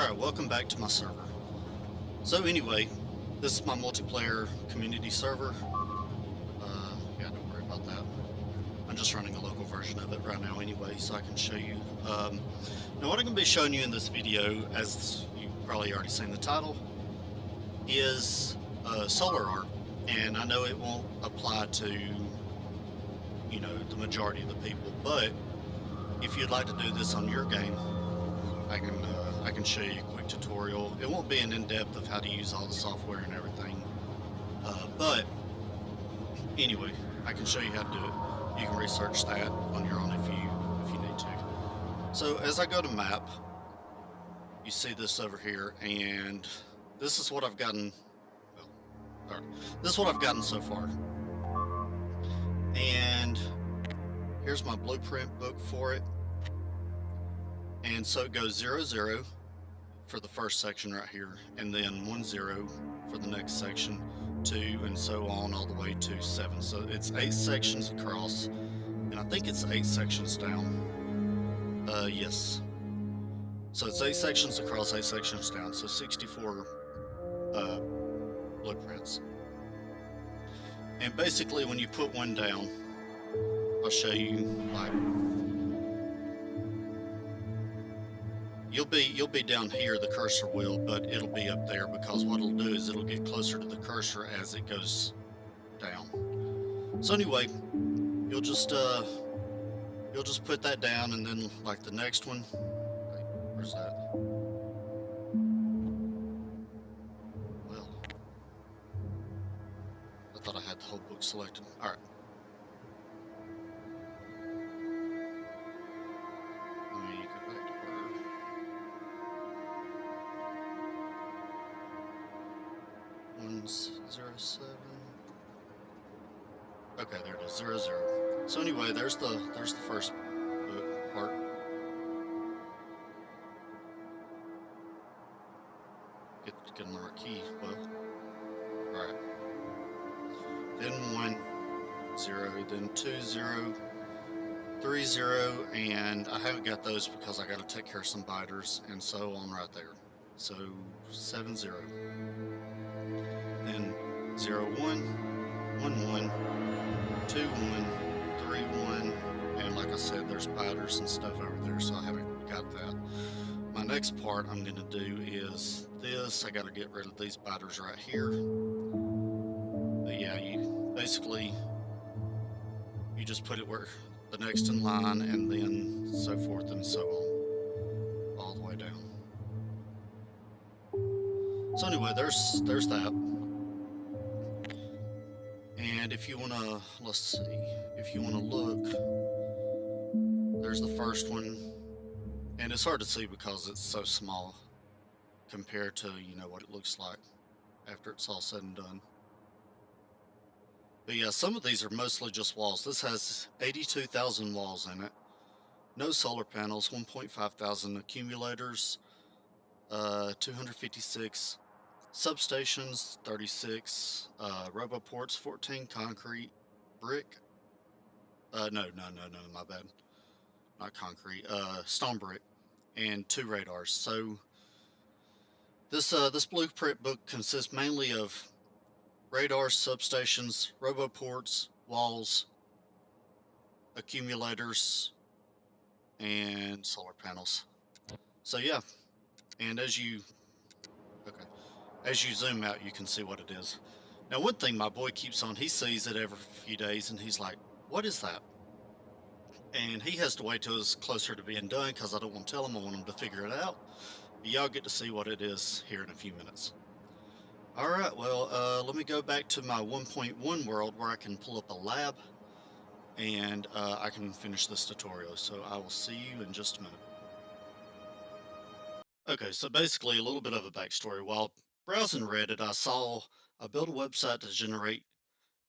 Alright, welcome back to my server. So anyway, this is my multiplayer community server. Yeah, don't worry about that. I'm just running a local version of it right now anyway, so I can show you. Now what I'm going to be showing you in this video, as you've probably already seen the title, is solar art. And I know it won't apply to, the majority of the people, but if you'd like to do this on your game, I can show you a quick tutorial. It won't be an in-depth of how to use all the software and everything, but anyway, I can show you how to do it. You can research that on your own if you need to. So as I go to map, you see this over here, and this is what I've gotten. Well, sorry, this is what I've gotten so far, and here's my blueprint book for it. And so it goes 0, 0 for the first section right here, and then 1, 0 for the next section, 2, and so on all the way to 7. So it's 8 sections across, and I think it's 8 sections down. Yes. So it's 8 sections across, 8 sections down, so 64 blueprints. And basically when you put one down, I'll show you, like, you'll be down here, the cursor will, but it'll be up there, because what it'll do is it'll get closer to the cursor as it goes down. So anyway, you'll just put that down, and then like the next one, wait, where's that? Well, I thought I had the whole book selected. All right. Let me go back to where 107. Okay, there it is, 0, 0. So anyway, there's the first part. Get on the right key. Well, all right. Then 1, 0, then 2, 0, 3, 0, and I haven't got those because I got to take care of some biters and so on right there. So 7, 0. Then 0, 1, 1, 1, 2, 1, 3, 1, and like I said, there's biters and stuff over there, so I haven't got that. My next part I'm going to do is this. I got to get rid of these biters right here. But yeah, you just put it where the next in line, and then so forth and so on, all the way down. So anyway, there's that. And if you wanna, let's see, if you wanna look, there's the first one, and it's hard to see because it's so small compared to what it looks like after it's all said and done. But yeah, some of these are mostly just walls. This has 82,000 walls in it. No solar panels, 1.5 thousand accumulators, 256 substations, 36 roboports, 14 concrete, brick. No, my bad. Not concrete. Stone brick, and 2 radars. So this blueprint book consists mainly of radars, substations, roboports, walls, accumulators, and solar panels. So yeah, and as you zoom out, you can see what it is. Now, one thing my boy keeps on, he sees it every few days, and he's like, "What is that?" And he has to wait till it's closer to being done, because I don't want to tell him. I want him to figure it out. But y'all get to see what it is here in a few minutes. All right, well, let me go back to my 1.1 world where I can pull up a lab, and I can finish this tutorial. So I will see you in just a minute. Okay, so basically a little bit of a backstory. While browsing Reddit, I built a website to generate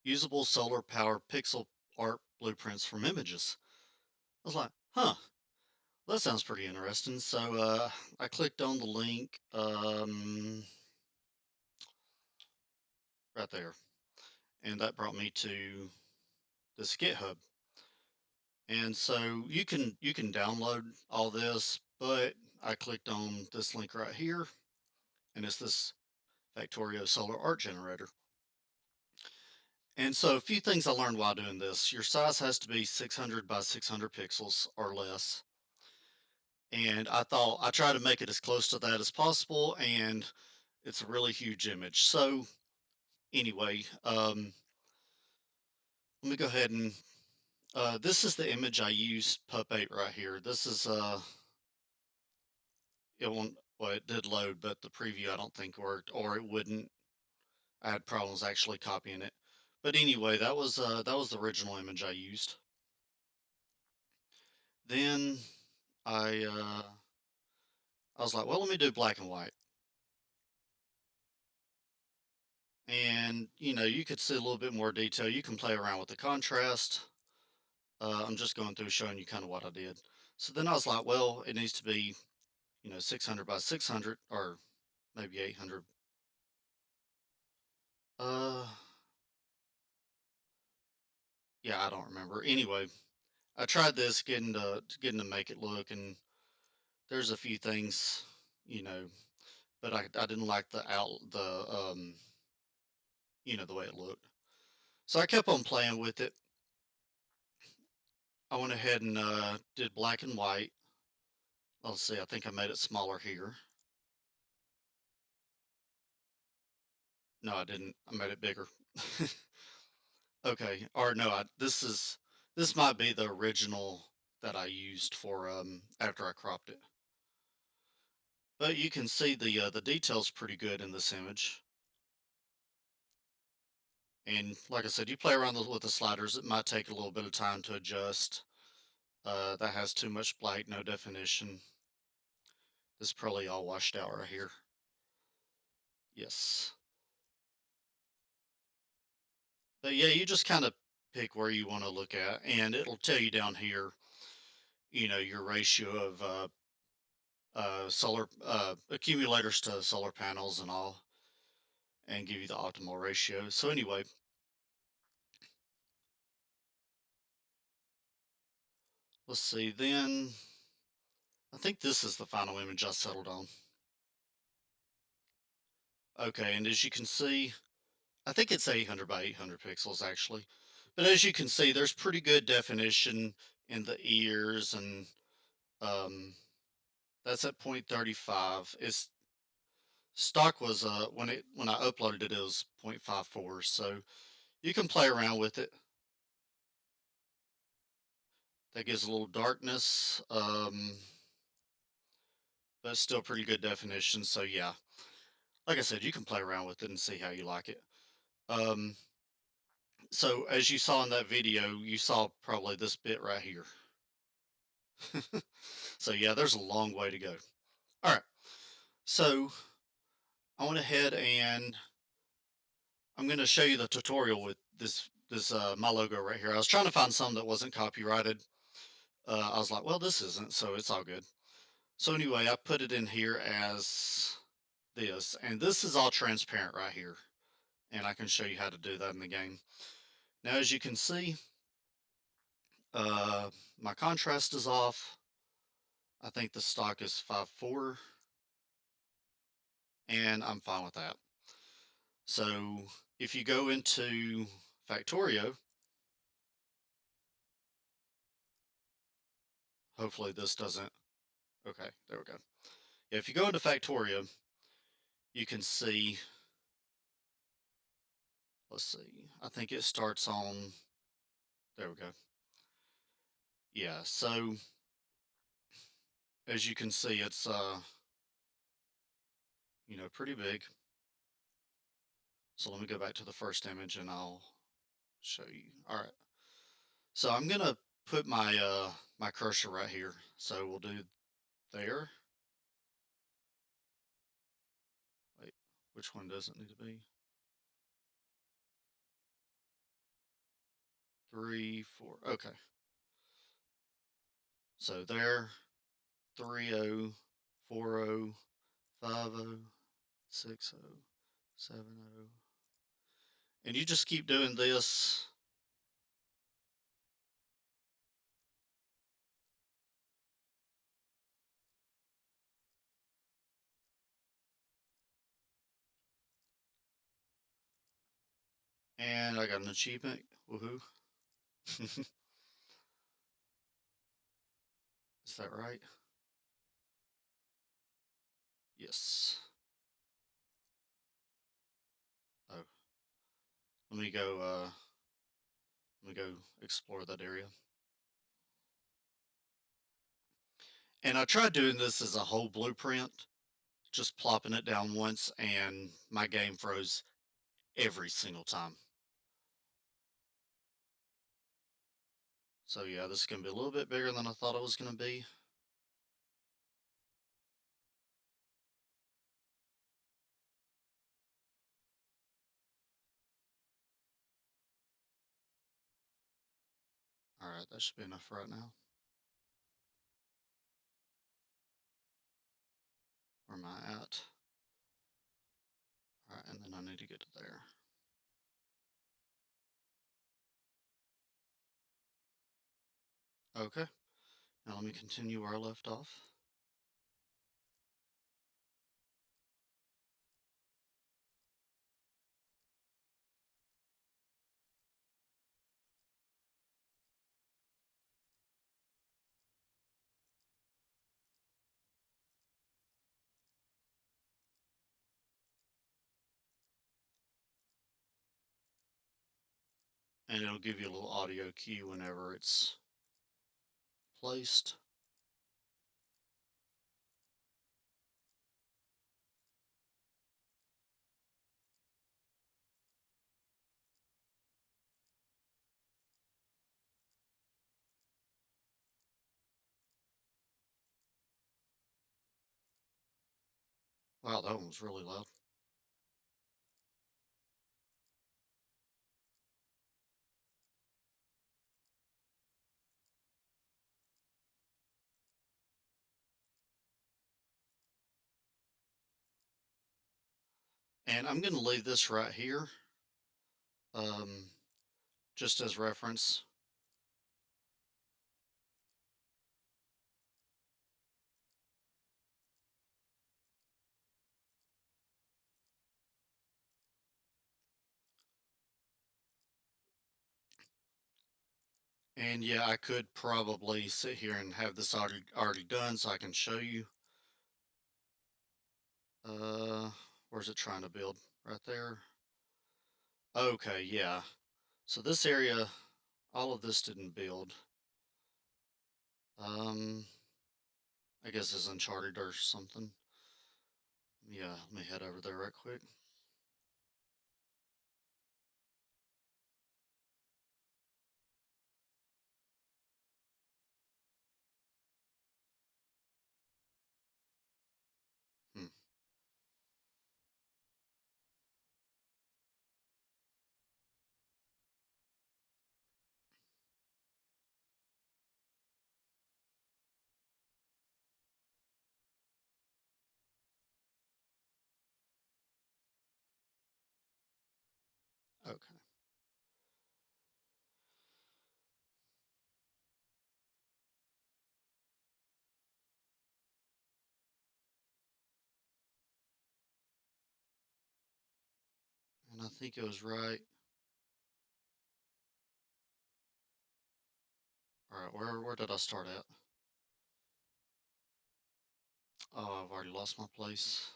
usable solar power pixel art blueprints from images. I was like, huh, that sounds pretty interesting. So I clicked on the link right there, and that brought me to this GitHub. And so you can download all this, but I clicked on this link right here, and it's this Factorio solar art generator. And so a few things I learned while doing this. Your size has to be 600 by 600 pixels or less. And I thought I try to make it as close to that as possible, and it's a really huge image. So anyway, let me go ahead and this is the image I used Pup 8 right here. This is it won't well it did load, but the preview I don't think worked, or it wouldn't. I had problems actually copying it. But anyway, that was the original image I used. Then I uh, I was like, well, let me do black and white. And you could see a little bit more detail. You can play around with the contrast. I'm just going through showing you kind of what I did. So then I was like, well, it needs to be 600 by 600 or maybe 800. Uh, yeah, I don't remember. Anyway, I tried this getting to make it look, and there's a few things, you know, but I didn't like the way it looked. So I kept on playing with it. I went ahead and did black and white. Let's see, I think I made it smaller here. No, I didn't. I made it bigger. Okay, or no, this might be the original that I used for after I cropped it. But you can see the details pretty good in this image. And like I said, you play around with the sliders. It might take a little bit of time to adjust. That has too much blight, no definition. This is probably all washed out right here. Yes. But yeah, you just kind of pick where you want to look at, and it'll tell you down here, your ratio of solar accumulators to solar panels and all, and give you the optimal ratio. So anyway, let's see. Then I think this is the final image I settled on. Okay, and as you can see, I think it's 800 by 800 pixels actually. But as you can see, there's pretty good definition in the ears, and um, that's at 0.35. It's stock was when I uploaded it, it was 0.54. So you can play around with it. That gives a little darkness, but still pretty good definition. So yeah, like I said, you can play around with it and see how you like it. Um, so as you saw in that video, you saw probably this bit right here. So yeah, there's a long way to go. All right, so I went ahead and I'm going to show you the tutorial with this my logo right here. I was trying to find some that wasn't copyrighted. I was like, well, this isn't, so it's all good. So anyway, I put it in here as this, and this is all transparent right here, and I can show you how to do that in the game. Now, as you can see, uh, my contrast is off. I think the stock is 5.4, and I'm fine with that. So if you go into Factorio, hopefully this doesn't, okay, there we go. Yeah, if you go into Factorio, you can see, let's see, I think it starts on, there we go. Yeah, so as you can see, it's, pretty big. So let me go back to the first image and I'll show you. All right. So I'm gonna put my cursor right here. So we'll do there. Wait, which one does it need to be? 3, 4. Okay. So there, 30, 40, 50, 60, 70. And you just keep doing this. And I got an achievement. Woohoo. Is that right? Yes. Oh, let me go, let me go explore that area. And I tried doing this as a whole blueprint, just plopping it down once, and my game froze every single time. So yeah, this is gonna be a little bit bigger than I thought it was gonna be. All right, that should be enough right now. Where am I at? All right, and then I need to get to there. Okay, now let me continue where I left off. And it'll give you a little audio cue whenever it's placed. Wow, that one was really loud. And I'm gonna leave this right here, um, just as reference. And yeah, I could probably sit here and have this already done so I can show you. Uh, where's it trying to build? Right there. Okay, yeah. So this area, all of this didn't build. Um, I guess it's Uncharted or something. Yeah, let me head over there right quick. Hmm. Okay. And I think it was right. All right, where did I start at? Oh, I've already lost my place.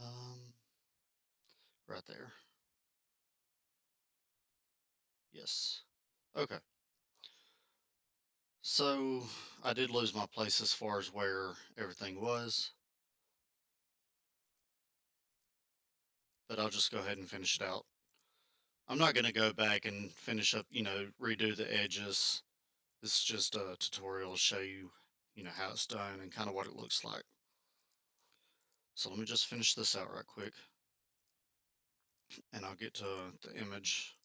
Um, right there. Yes. Okay. So I did lose my place as far as where everything was, but I'll just go ahead and finish it out. I'm not going to go back and finish up, redo the edges. This is just a tutorial to show you, how it's done and kind of what it looks like. So let me just finish this out right quick and I'll get to the image.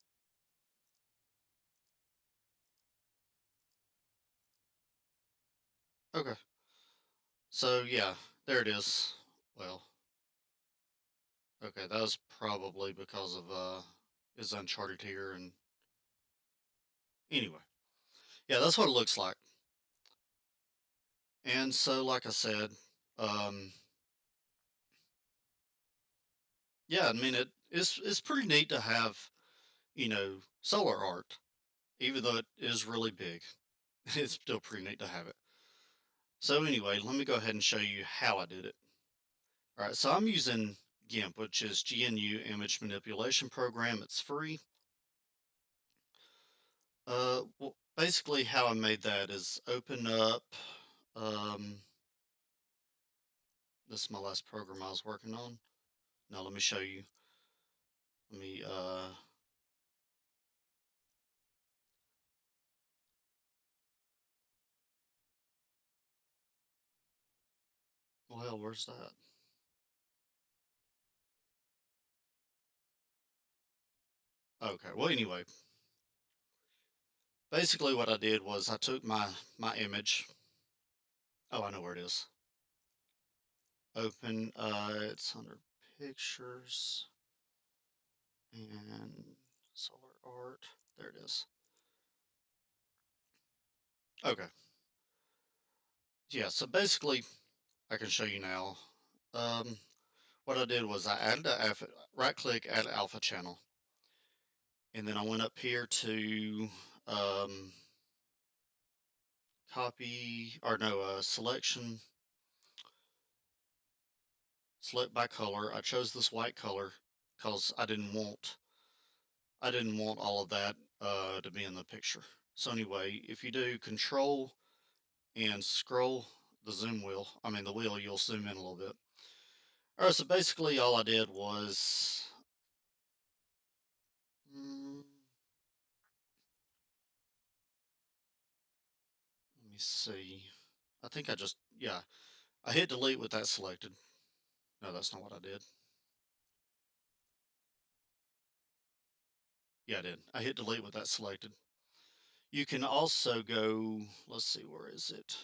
Okay. So yeah, there it is. Well, okay, that was probably because of is Uncharted here and anyway. Yeah, that's what it looks like. And so like I said, um yeah, I mean it's pretty neat to have, solar art, even though it is really big. It's still pretty neat to have it. So anyway, let me go ahead and show you how I did it. All right, so I'm using GIMP, which is GNU Image Manipulation Program. It's free. Well, basically how I made that is open up, um, this is my last program I was working on. Now let me show you. Let me, well, where's that? Okay, well, anyway, basically what I did was I took my image. Oh, I know where it is. Open, it's under pictures and solar art. There it is. Okay. Yeah, so basically I can show you now. Um, what I did was I added a alpha, right click, add alpha channel. And then I went up here to um, copy, or no, selection, select by color. I chose this white color because I didn't want all of that to be in the picture. So anyway, if you do control and scroll the zoom wheel, I mean the wheel, you'll zoom in a little bit. All right, so basically all I did was, mm, let me see. I think I just, yeah, I hit delete with that selected. No, that's not what I did. Yeah, I did. I hit delete with that selected. You can also go, let's see, where is it?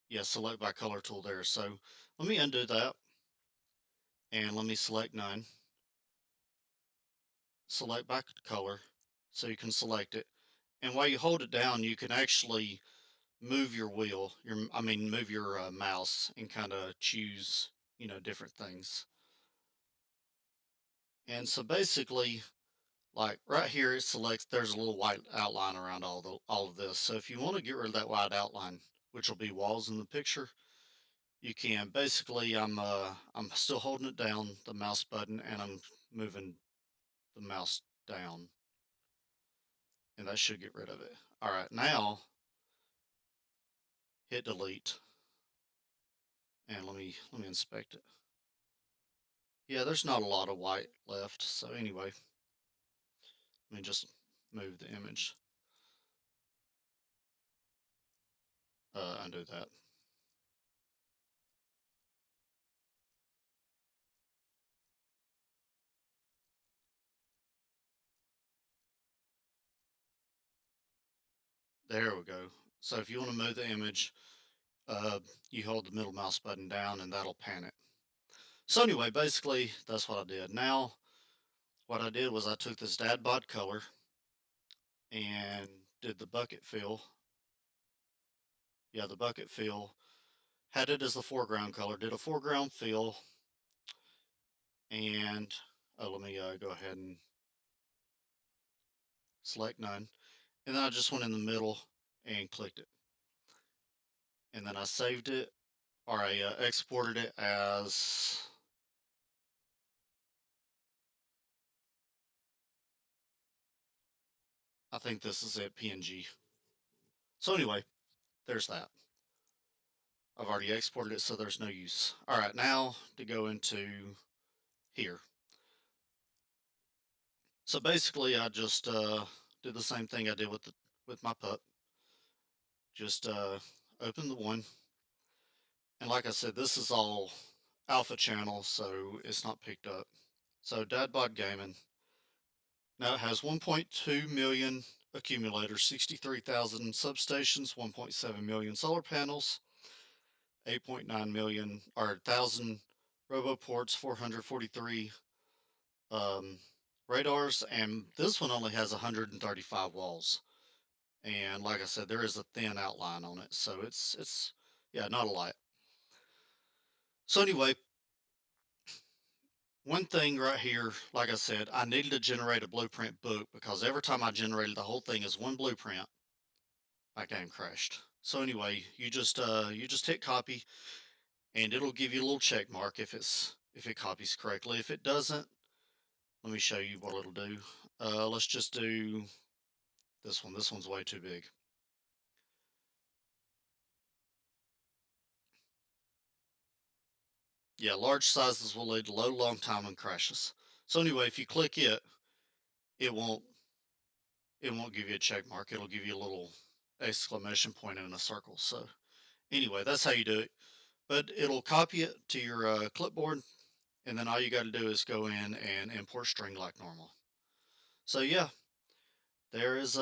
Yeah, select by color tool there. So let me undo that and let me select none. Select by color so you can select it. And while you hold it down, you can actually move your wheel, move your mouse and kind of choose, different things. And so basically, like right here, it selects, there's a little white outline around all of this. So if you want to get rid of that white outline, which will be walls in the picture, you can. Basically, I'm still holding it down, the mouse button, and I'm moving the mouse down, and that should get rid of it. All right, now hit delete, and let me inspect it. Yeah, there's not a lot of white left. So anyway, let me just move the image, undo that. There we go. So if you want to move the image, uh, you hold the middle mouse button down, and that'll pan it. So anyway, basically that's what I did. Now what I did was I took this dad bod color and did the bucket fill. Yeah, the bucket fill, had it as the foreground color, did a foreground fill, and let me go ahead and select none. And then I just went in the middle and clicked it. And then I saved it, or I exported it as, I think this is it, PNG. So anyway, there's that. I've already exported it, so there's no use. All right, now to go into here. So basically, I just did the same thing I did with my pup. Just open the one, and like I said, this is all alpha channel, so it's not picked up. So Dadbot Gaming. Now it has 1.2 million accumulators, 63,000 substations, 1.7 million solar panels, 8.9 million or 1,000 roboports, 443 um, radars, and this one only has 135 walls. And like I said, there is a thin outline on it, so it's yeah, not a lot. So anyway, one thing right here, like I said, I needed to generate a blueprint book because every time I generated the whole thing as one blueprint, my game crashed. So anyway, you just hit copy and it'll give you a little check mark if it copies correctly. If it doesn't, let me show you what it'll do. Let's just do this one. This one's way too big. Yeah, large sizes will lead to load long time and crashes. So anyway, if you click it, it won't it won't give you a check mark. It'll give you a little exclamation point in a circle. So anyway, that's how you do it. But it'll copy it to your clipboard, and then all you got to do is go in and import string like normal. So yeah, there is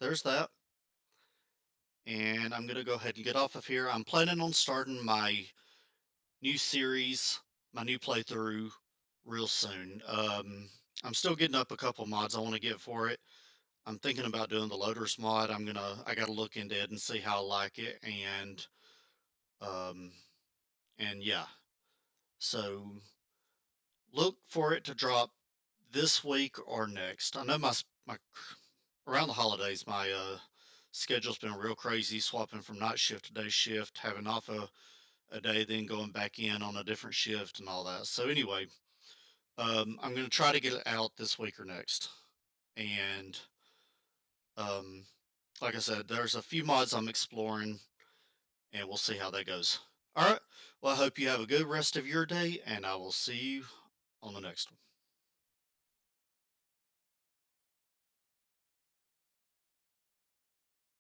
there's that. And I'm gonna go ahead and get off of here. I'm planning on starting my new series, my new playthrough real soon. I'm still getting up a couple mods I want to get for it. I'm thinking about doing the loaders mod. I gotta look into it and see how I like it um and yeah. So look for it to drop this week or next. I know my around the holidays my schedule's been real crazy, swapping from night shift to day shift, having off a day, then going back in on a different shift and all that. So anyway, I'm going to try to get it out this week or next. And um, like I said, there's a few mods I'm exploring, and we'll see how that goes. All right. Well, I hope you have a good rest of your day, and I will see you on the next one.